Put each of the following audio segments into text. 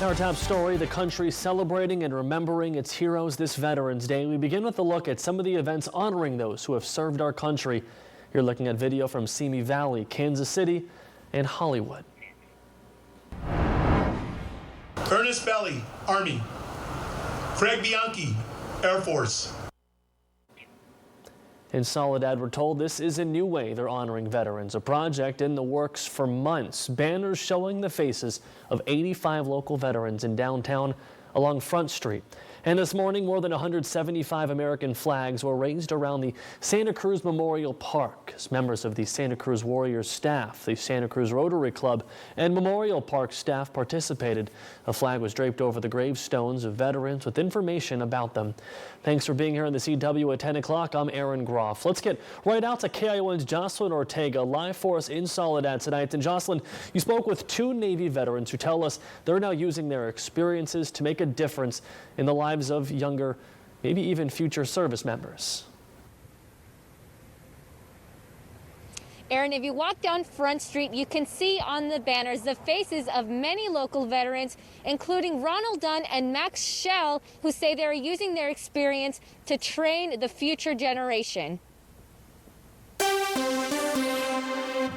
Our top story, the country celebrating and remembering its heroes this Veterans Day. We begin with a look at some of the events honoring those who have served our country. You're looking at video from Simi Valley, Kansas City, and Hollywood. Ernest Belly, Army. Craig Bianchi, Air Force. In Soledad, we're told this is a new way they're honoring veterans, a project in the works for months. Banners showing the faces of 85 local veterans in downtown along Front Street. And this morning, more than 175 American flags were raised around the Santa Cruz Memorial Park as members of the Santa Cruz Warriors staff, the Santa Cruz Rotary Club, and Memorial Park staff participated. A flag was draped over the gravestones of veterans with information about them. Thanks for being here on the CW at 10 o'clock. I'm Aaron Groff. Let's get right out to KION's JOCELYN Ortega, live for us in Soledad tonight. And JOCELYN, you spoke with two Navy veterans who tell us they're now using their experiences to make a difference in the lives of younger, maybe even future service members. Aaron, if you walk down Front Street, you can see on the banners the faces of many local veterans, including Ronald Dunn and Max SCHELL, who say they're using their experience to train the future generation.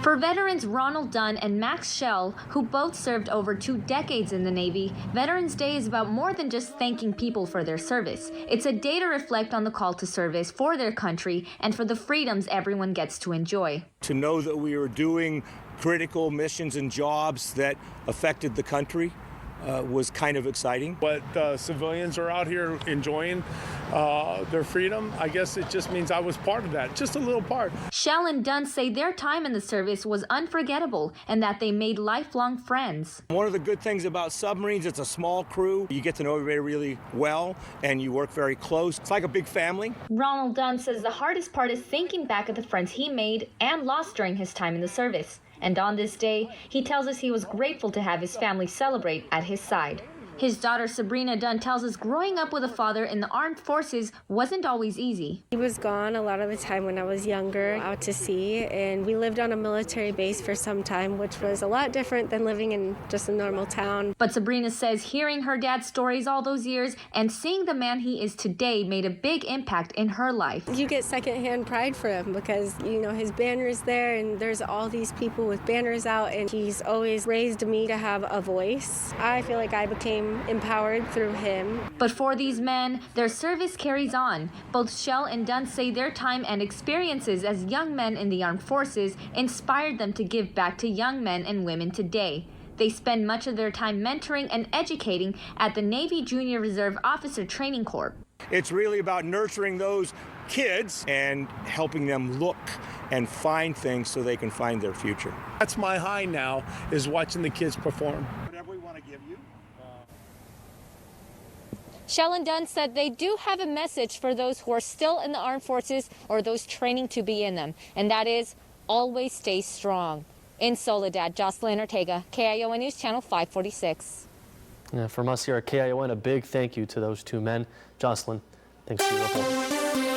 For veterans Ronald Dunn and Max SCHELL, who both served over 2 decades in the Navy, Veterans Day is about more than just thanking people for their service. It's a day to reflect on the call to service for their country and for the freedoms everyone gets to enjoy. To know that we were doing critical missions and jobs that affected the country was kind of exciting. But civilians are out here enjoying their freedom. I guess it just means I was part of that, just a little part. SCHELL and Dunn say their time in the service was unforgettable and that they made lifelong friends. One of the good things about submarines, it's a small crew. You get to know everybody really well and you work very close. It's like a big family. Ronald Dunn says the hardest part is thinking back at the friends he made and lost during his time in the service. And on this day, he tells us he was grateful to have his family celebrate at his side. His daughter Sabrina Dunn tells us growing up with a father in the armed forces wasn't always easy. He was gone a lot of the time when I was younger, out to sea, and we lived on a military base for some time, which was a lot different than living in just a normal town. But Sabrina says hearing her dad's stories all those years and seeing the man he is today made a big impact in her life. You get secondhand pride for him because, you know, his banner's there and there's all these people with banners out, and he's always raised me to have a voice. I feel like I became empowered through him. But for these men, their service carries on. Both SCHELL and Dunn say their time and experiences as young men in the armed forces inspired them to give back to young men and women today. They spend much of their time mentoring and educating at the Navy Junior Reserve Officer Training Corps. It's really about nurturing those kids and helping them look and find things so they can find their future. That's my high now, is watching the kids perform. Whatever we want to give you. SCHELL and Dunn said they do have a message for those who are still in the armed forces or those training to be in them, and that is always stay strong. In Soledad, JOCELYN Ortega, KION News Channel 546. From us here at KION, a big thank you to those two men. JOCELYN, thanks for your report.